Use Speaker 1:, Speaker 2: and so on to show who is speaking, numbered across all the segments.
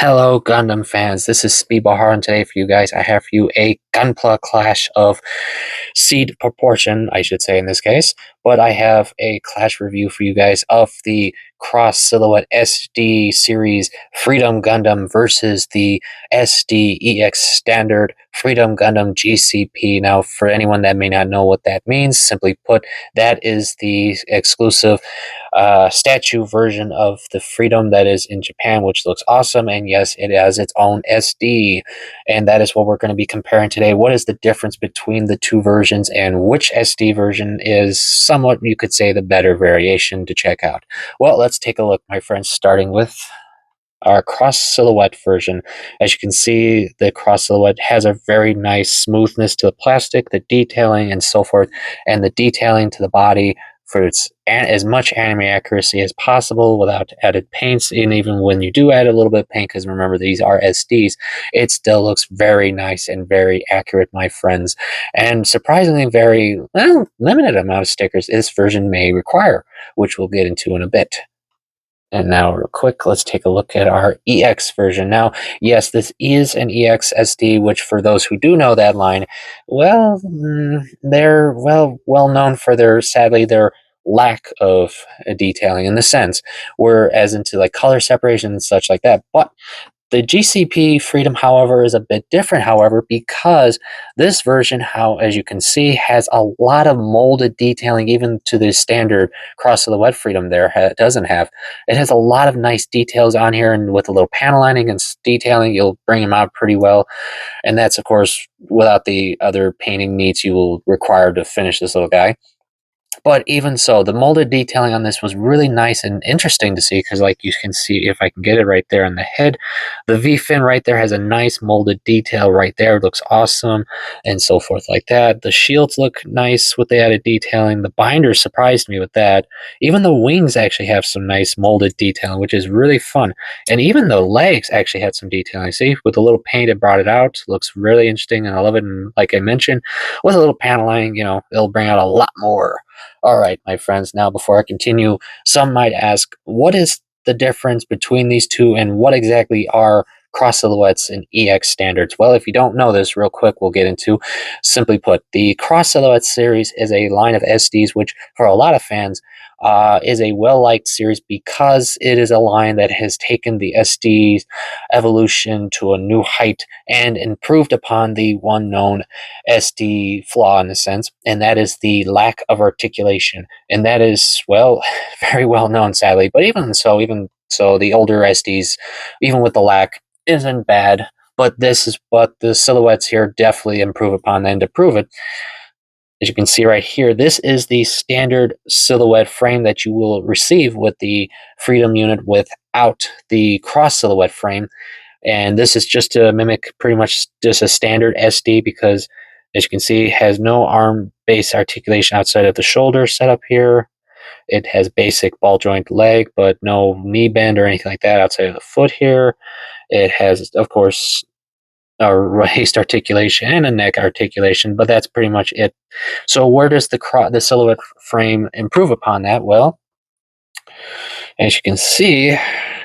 Speaker 1: Hello, Gundam fans. This is Speedball and today for you guys, I have for you a gunpla clash of seed proportion, I should say in this case. But I have a clash review for you guys of the cross silhouette SD series Freedom Gundam versus the SDEX standard Freedom Gundam GCP. Now, for anyone that may not know what that means, simply put, that is the exclusive statue version of the Freedom that is in Japan, which looks awesome. And yes, it has its own SD. And that is what we're going to be comparing today. What is the difference between the two versions and which SD version is somewhat, you could say, the better variation to check out? Well, let's take a look, my friends, starting with our cross silhouette version. As you can see, the cross silhouette has a very nice smoothness to the plastic, the detailing and so forth, and the detailing to the body for its as much anime accuracy as possible without added paints. And even when you do add a little bit of paint, because remember these are SDs, it still looks very nice and very accurate, my friends. And surprisingly, very limited amount of stickers this version may require, which we'll get into in a bit. And now, real quick, let's take a look at our EX version. Now, yes, this is an EX SD, which for those who do know that line, well, they're well known for sadly, their lack of detailing in the sense, whereas into like color separation and such like that. But the GCP Freedom, however, is a bit different, however, because this version, as you can see, has a lot of molded detailing, even to the standard cross silhouette Freedom there doesn't have. It has a lot of nice details on here, and with a little panel lining and detailing, you'll bring them out pretty well. And that's, of course, without the other painting needs you will require to finish this little guy. But even so, the molded detailing on this was really nice and interesting to see because, like you can see, if I can get it right there in the head, the V-fin right there has a nice molded detail right there. It looks awesome and so forth like that. The shields look nice with the added detailing. The binders surprised me with that. Even the wings actually have some nice molded detailing, which is really fun. And even the legs actually had some detailing. See, with a little paint, it brought it out. Looks really interesting, and I love it. And like I mentioned, with a little paneling, it'll bring out a lot more. All right, my friends, now before I continue, some might ask, what is the difference between these two and what exactly are cross silhouettes and EX standards? Well, if you don't know this, real quick, we'll get into. Simply put, the cross silhouette series is a line of SDs, which for a lot of fans is a well-liked series because it is a line that has taken the SD's evolution to a new height and improved upon the one known SD flaw in a sense, and that is the lack of articulation. And that is, well, very well known, sadly. But even so, the older SDs, even with the lack, isn't bad. But the silhouettes here definitely improve upon them to prove it. As you can see right here, this is the standard silhouette frame that you will receive with the Freedom unit without the cross silhouette frame. And this is just to mimic pretty much just a standard SD because, as you can see, it has no arm base articulation outside of the shoulder setup here. It has basic ball joint leg, but no knee bend or anything like that outside of the foot here. It has, of course, a waist articulation and a neck articulation, but that's pretty much it. So where does the silhouette frame improve upon that? Well, as you can see,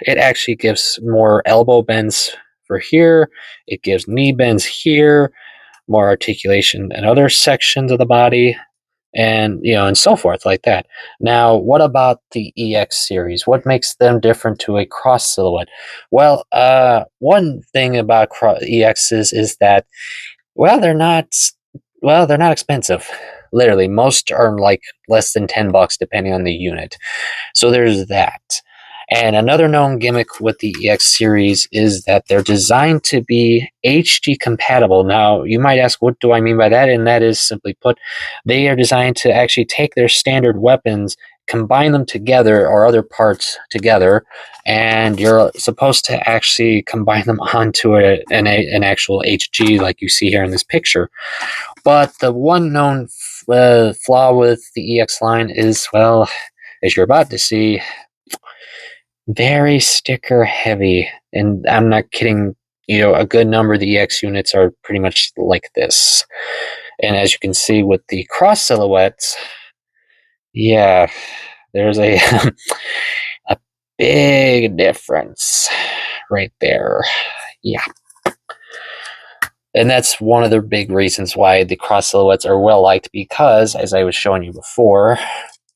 Speaker 1: it actually gives more elbow bends for here. It gives knee bends here, more articulation in other sections of the body, and so forth like that. Now, what about the EX series? What makes them different to a cross silhouette? Well, one thing about EXs is that, well, they're not expensive. Literally, most are like less than $10 depending on the unit. So there's that. And another known gimmick with the EX series is that they're designed to be HD compatible. Now, you might ask, what do I mean by that? And that is, simply put, they are designed to actually take their standard weapons, combine them together or other parts together, and you're supposed to actually combine them onto an actual HG like you see here in this picture. But the one known flaw with the EX line is, well, as you're about to see, very sticker heavy. And I'm not kidding, a good number of the EX units are pretty much like this. And as you can see with the cross silhouettes, there's a a big difference. right there. Yeah. And that's one of the big reasons why the cross silhouettes are well liked, because, as I was showing you before,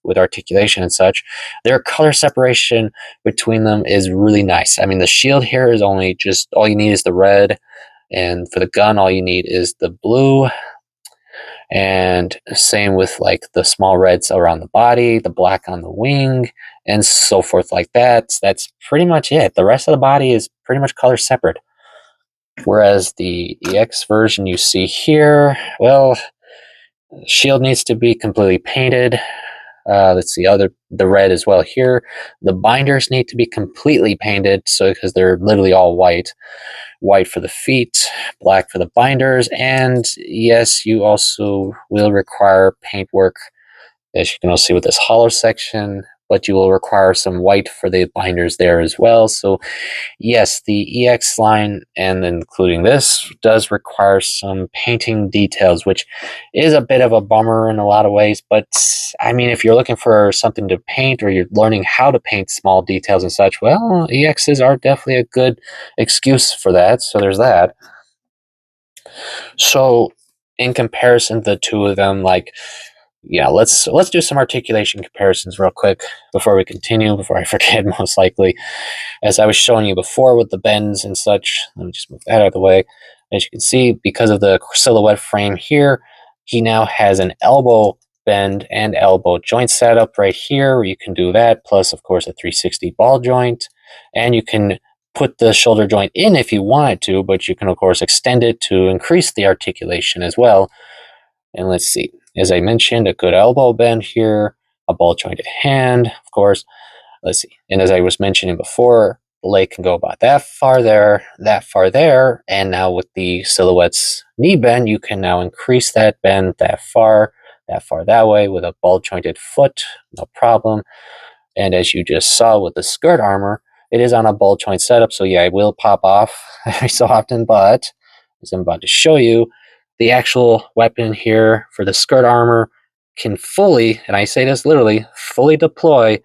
Speaker 1: with articulation and such, their color separation between them is really nice. I mean, the shield here is only just, all you need is the red, and for the gun, all you need is the blue. And same with like the small reds around the body, the black on the wing, and so forth like that. That's pretty much it. The rest of the body is pretty much color separate. Whereas the EX version you see here, well, shield needs to be completely painted. Let's see, the red as well here. The binders need to be completely painted, so because they're literally all white. White for the feet, black for the binders, and yes, you also will require paintwork, as you can also see with this hollow section, but you will require some white for the binders there as well. So yes, the EX line, and including this, does require some painting details, which is a bit of a bummer in a lot of ways. But I mean, if you're looking for something to paint, or you're learning how to paint small details and such, well, EXs are definitely a good excuse for that. So there's that. So in comparison, the two of them, like, yeah, let's do some articulation comparisons real quick before we continue, before I forget, most likely. As I was showing you before with the bends and such, let me just move that out of the way. As you can see, because of the silhouette frame here, he now has an elbow bend and elbow joint setup right here, where you can do that, plus, of course, a 360 ball joint. And you can put the shoulder joint in if you wanted to, but you can, of course, extend it to increase the articulation as well. And let's see, as I mentioned, a good elbow bend here, a ball jointed hand, of course. Let's see. And as I was mentioning before, the leg can go about that far there. And now with the silhouette's knee bend, you can now increase that bend that far that way with a ball jointed foot, no problem. And as you just saw with the skirt armor, it is on a ball joint setup. So yeah, it will pop off every so often, but as I'm about to show you, the actual weapon here for the skirt armor can fully, and I say this literally, fully deploy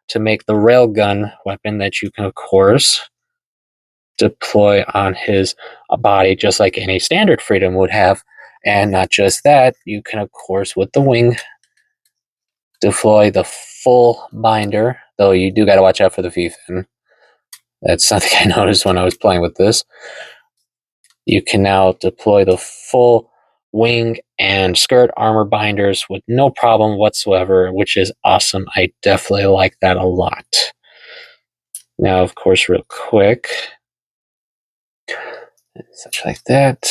Speaker 1: to make the railgun weapon that you can, of course, deploy on his body just like any standard Freedom would have. And not just that, you can, of course, with the wing, deploy the full binder, though you do got to watch out for the V-fin. That's something I noticed when I was playing with this. You can now deploy the full wing and skirt armor binders with no problem whatsoever, which is awesome. I definitely like that a lot. Now, of course, real quick, such like that.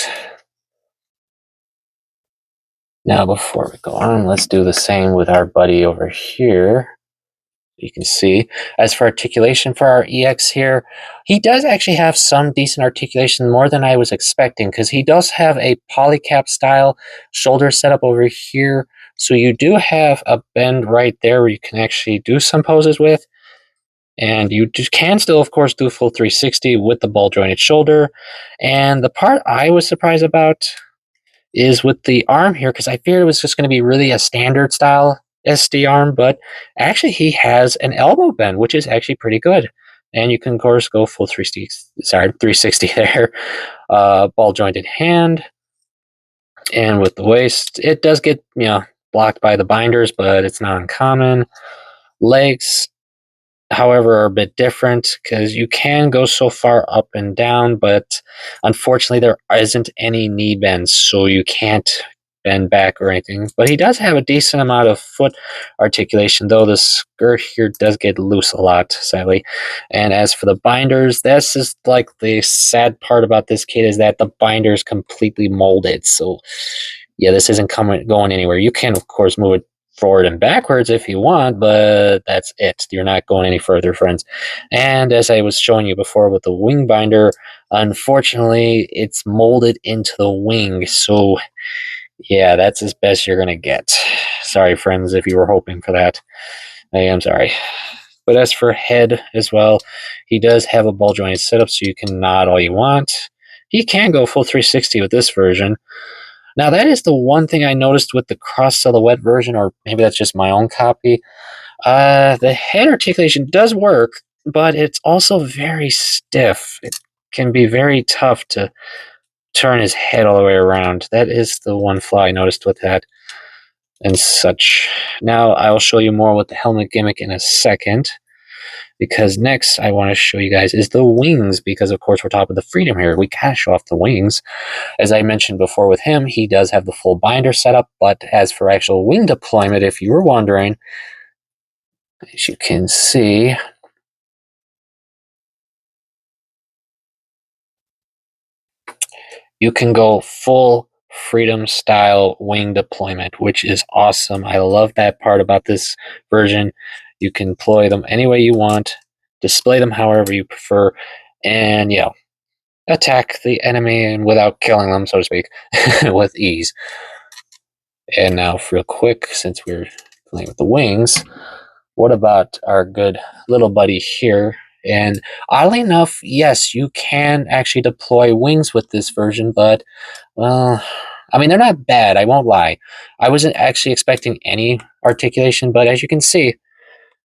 Speaker 1: Now, before we go on, let's do the same with our buddy over here. You can see, as for articulation for our EX here, he does actually have some decent articulation, more than I was expecting, because he does have a polycap style shoulder setup over here. So you do have a bend right there where you can actually do some poses with. And you can still, of course, do full 360 with the ball jointed shoulder. And the part I was surprised about is with the arm here, because I feared it was just going to be really a standard style SD arm, but actually he has an elbow bend, which is actually pretty good. And you can, of course, go full 360 there. Ball jointed hand. And with the waist, it does get, blocked by the binders, but it's not uncommon. Legs, however, are a bit different, because you can go so far up and down, but unfortunately there isn't any knee bends, so you can't bend back or anything. But he does have a decent amount of foot articulation, though the skirt here does get loose a lot, sadly. And as for the binders, that's just like the sad part about this kit, is that the binder is completely molded. So yeah, this isn't going anywhere. You can, of course, move it forward and backwards if you want, but that's it. You're not going any further, friends. And as I was showing you before with the wing binder, unfortunately, it's molded into the wing. So yeah, that's as best you're going to get. Sorry, friends, if you were hoping for that. I am sorry. But as for head as well, he does have a ball jointed setup, so you can nod all you want. He can go full 360 with this version. Now, that is the one thing I noticed with the cross silhouette version, or maybe that's just my own copy. The head articulation does work, but it's also very stiff. It can be very tough to turn his head all the way around. That is the one flaw I noticed with that and such. Now I'll show you more with the helmet gimmick in a second, because next I want to show you guys is the wings, because of course we're top of the Freedom here. We gotta show off the wings. As I mentioned before with him, he does have the full binder setup, but as for actual wing deployment, if you were wondering, as you can see, you can go full Freedom style wing deployment, which is awesome. I love that part about this version. You can deploy them any way you want, display them however you prefer, and yeah, attack the enemy and without killing them, so to speak, with ease. And now, real quick, since we're playing with the wings, what about our good little buddy here? And oddly enough, yes, you can actually deploy wings with this version, but, well, I mean, they're not bad, I won't lie. I wasn't actually expecting any articulation, but as you can see,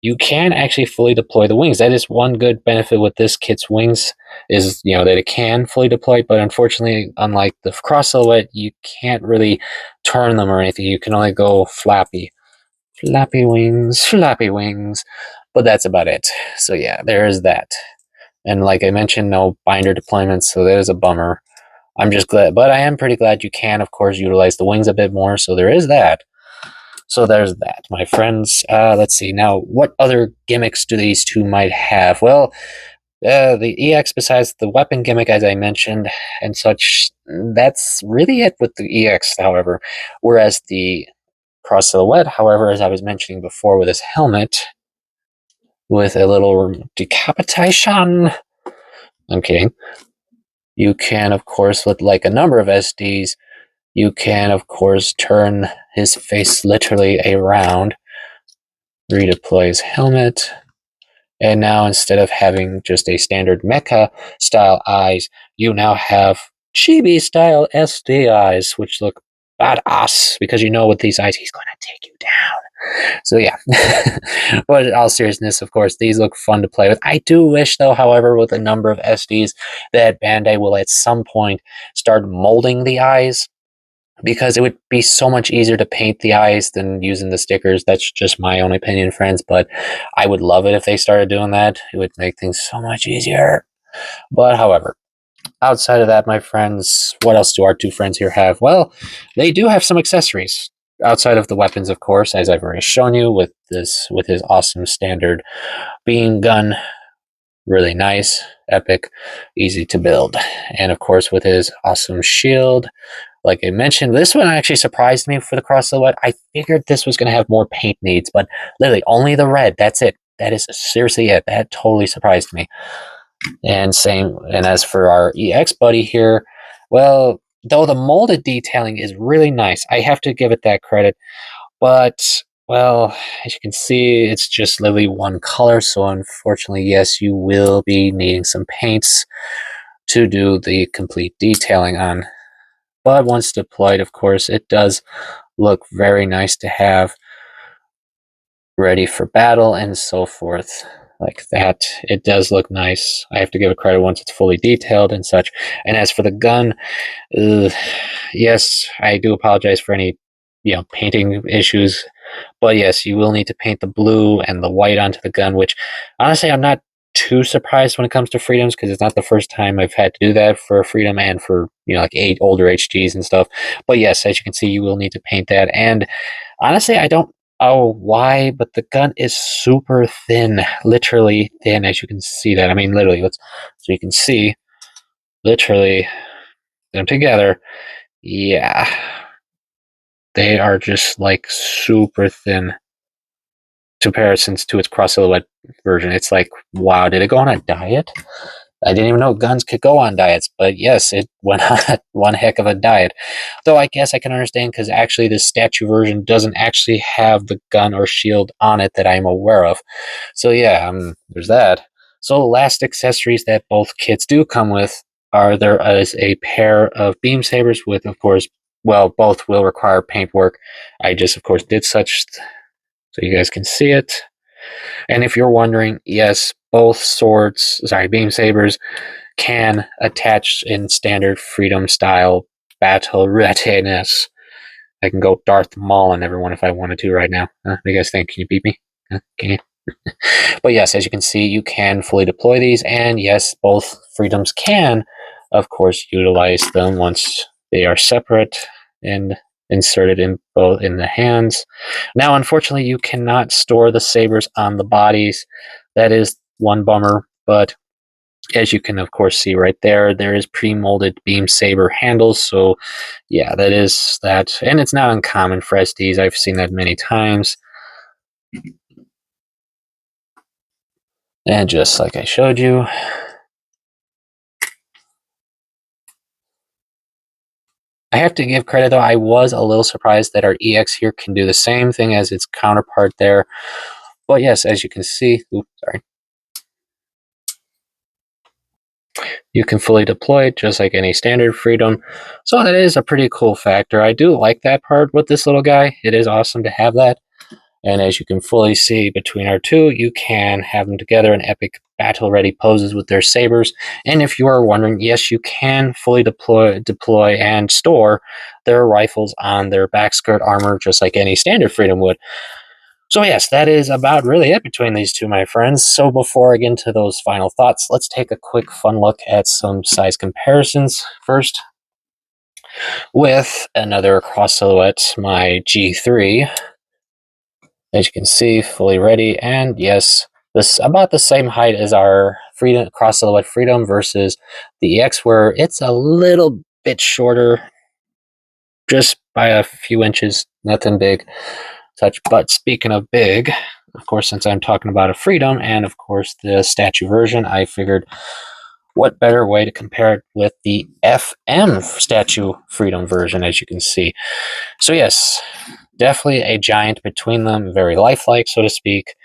Speaker 1: you can actually fully deploy the wings. That is one good benefit with this kit's wings, is that it can fully deploy, but unfortunately, unlike the cross silhouette, you can't really turn them or anything. You can only go flappy. Flappy wings. But that's about it. So yeah, there is that. And like I mentioned, no binder deployments, so that is a bummer. I'm just glad, but I am pretty glad you can, of course, utilize the wings a bit more, so there is that. So there's that, my friends. Let's see. Now, what other gimmicks do these two might have? Well, the EX, besides the weapon gimmick, as I mentioned, and such, that's really it with the EX, however. Whereas the cross silhouette, however, as I was mentioning before with his helmet, with a little decapitation, I'm kidding, you can, of course, with like a number of SDs, you can, of course, turn his face literally around, redeploy his helmet, and now instead of having just a standard mecha style eyes, you now have chibi style SD eyes, which look badass, because with these eyes he's going to take you down. So yeah, but in all seriousness, of course, these look fun to play with. I do wish, though, however, with a number of SDs, that Bandai will at some point start molding the eyes, because it would be so much easier to paint the eyes than using the stickers. That's just my own opinion, friends, but I would love it if they started doing that. It would make things so much easier. But however, outside of that, my friends, what else do our two friends here have? Well, they do have some accessories. Outside of the weapons, of course, as I've already shown you, with his awesome standard beam gun, really nice, epic, easy to build. And of course, with his awesome shield, like I mentioned, this one actually surprised me for the cross silhouette. I figured this was going to have more paint needs, but literally only the red. That's it. That is seriously it. That totally surprised me. And as for our EX buddy here, well, though the molded detailing is really nice, I have to give it that credit. But, well, as you can see, it's just literally one color. So unfortunately, yes, you will be needing some paints to do the complete detailing on. But once deployed, of course, it does look very nice to have ready for battle and so forth. Like that, it does look nice. I have to give it credit once it's fully detailed and such. And as for the gun, yes, I do apologize for any painting issues, but yes, you will need to paint the blue and the white onto the gun, which honestly I'm not too surprised when it comes to Freedoms, because it's not the first time I've had to do that for a Freedom and for like older HGs and stuff. But yes, as you can see, you will need to paint that. And honestly, I don't know why, but the gun is super thin, literally thin, as you can see that. I mean, literally, so you can see, literally, them together. Yeah, they are just like super thin comparisons to its cross silhouette version. It's like, wow, did it go on a diet? I didn't even know guns could go on diets, but yes, it went on one heck of a diet. Though I guess I can understand, because actually the statue version doesn't actually have the gun or shield on it that I'm aware of. So yeah, there's that. So last accessories that both kits do come with there is a pair of beam sabers with, of course, well, both will require paint work. I just, of course, did such so you guys can see it. And if you're wondering, yes, both beam sabers can attach in standard Freedom style battle readiness. I can go Darth Maul on everyone if I wanted to right now. What do you guys think? Can you beat me? Can you? But yes, as you can see, you can fully deploy these, and yes, both Freedoms can, of course, utilize them once they are separate and inserted in both in the hands. Now, unfortunately, you cannot store the sabers on the bodies. That is one bummer, but as you can, of course, see right there, there is pre-molded beam saber handles. So, yeah, that is that. And it's not uncommon for SDs. I've seen that many times. And just like I showed you, I have to give credit, though. I was a little surprised that our EX here can do the same thing as its counterpart there. But yes, as you can see, you can fully deploy it just like any standard Freedom. So that is a pretty cool factor. I do like that part with this little guy. It is awesome to have that. And as you can fully see between our two, you can have them together in epic battle-ready poses with their sabers. And if you are wondering, yes, you can fully deploy and store their rifles on their back skirt armor, just like any standard Freedom would. So yes, that is about really it between these two, my friends. So before I get into those final thoughts, let's take a quick fun look at some size comparisons. First, with another cross silhouette, my G3. As you can see, fully ready, and yes, this about the same height as our Freedom cross silhouette Freedom versus the EX, where it's a little bit shorter, just by a few inches, nothing big such. But speaking of big, of course, since I'm talking about a Freedom and of course the statue version, I figured what better way to compare it with the FM statue Freedom version, as you can see. So yes, definitely a giant between them, very lifelike, so to speak,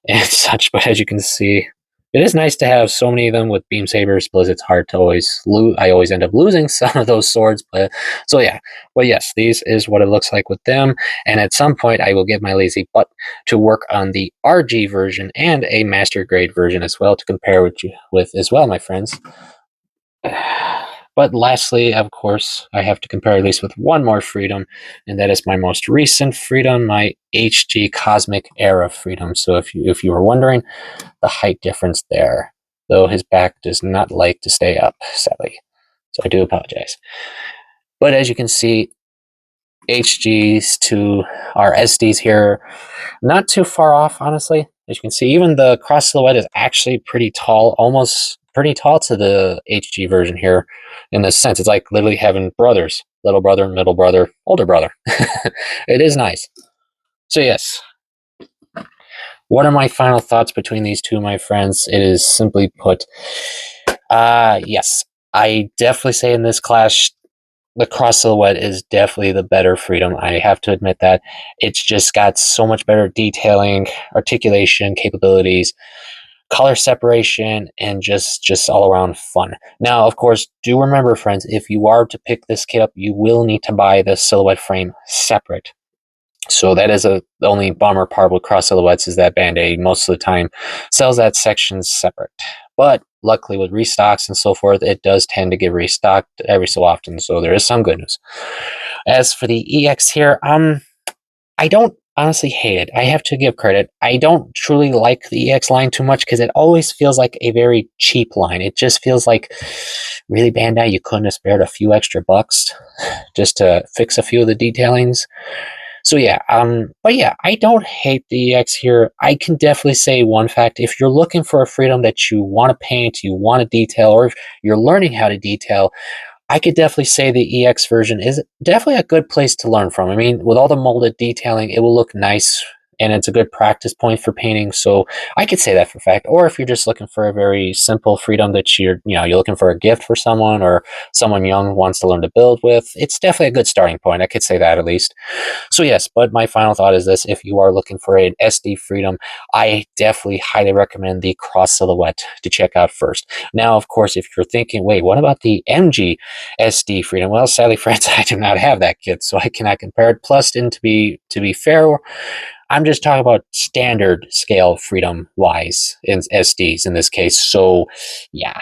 Speaker 1: and such. But as you can see, it is nice to have so many of them with beam sabers, because it's hard to always lose. I always end up losing some of those swords, but so yeah. But yes, these is what it looks like with them. And at some point, I will get my lazy butt to work on the RG version and a master grade version as well to compare with as well, my friends. But lastly, of course, I have to compare at least with one more Freedom, and that is my most recent Freedom, my HG Cosmic Era Freedom. So if you were wondering, the height difference there, though his back does not like to stay up, sadly. So I do apologize. But as you can see, HGs to our SDs here, not too far off, honestly. As you can see, even the cross silhouette is actually pretty tall, almost pretty tall to the HG version here. In this sense, it's like literally having brothers, little brother, middle brother, older brother. It is nice. So yes, what are my final thoughts between these two, my friends? It is simply put, yes, I definitely say in this clash, the cross silhouette is definitely the better Freedom. I have to admit that. It's just got so much better detailing, articulation, capabilities, color separation, and just all around fun. Now, of course, do remember, friends, if you are to pick this kit up, you will need to buy the silhouette frame separate. So that is the only bummer part with cross silhouettes, is that Band-Aid most of the time sells that section separate. But luckily with restocks and so forth, it does tend to get restocked every so often, so there is some good news. As for the EX here, I don't honestly hate it. I have to give credit. I don't truly like the EX line too much because it always feels like a very cheap line. It just feels like, really, Bandai, you couldn't have spared a few extra bucks just to fix a few of the detailings. So yeah, but yeah, I don't hate the EX here. I can definitely say one fact: if you're looking for a Freedom that you want to paint, you want to detail, or if you're learning how to detail, I could definitely say the EX version is definitely a good place to learn from. I mean, with all the molded detailing, it will look nice, and it's a good practice point for painting. So I could say that for a fact. Or if you're just looking for a very simple Freedom that you're looking for a gift for someone, or someone young wants to learn to build with, it's definitely a good starting point. I could say that at least. So yes, but my final thought is this: if you are looking for an SD Freedom, I definitely highly recommend the cross silhouette to check out first. Now, of course, if you're thinking, wait, what about the MG SD Freedom? Well, sadly, friends, I do not have that kit, so I cannot compare it. Plus, and to be fair, I'm just talking about standard scale freedom wise in SDs in this case. So, yeah.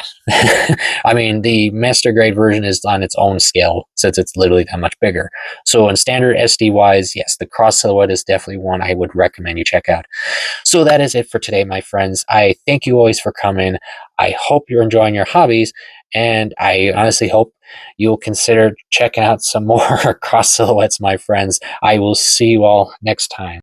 Speaker 1: I mean, the master grade version is on its own scale since it's literally that much bigger. So, in standard SD wise, yes, the cross silhouette is definitely one I would recommend you check out. So, that is it for today, my friends. I thank you always for coming. I hope you're enjoying your hobbies, and I honestly hope you'll consider checking out some more cross silhouettes, my friends. I will see you all next time.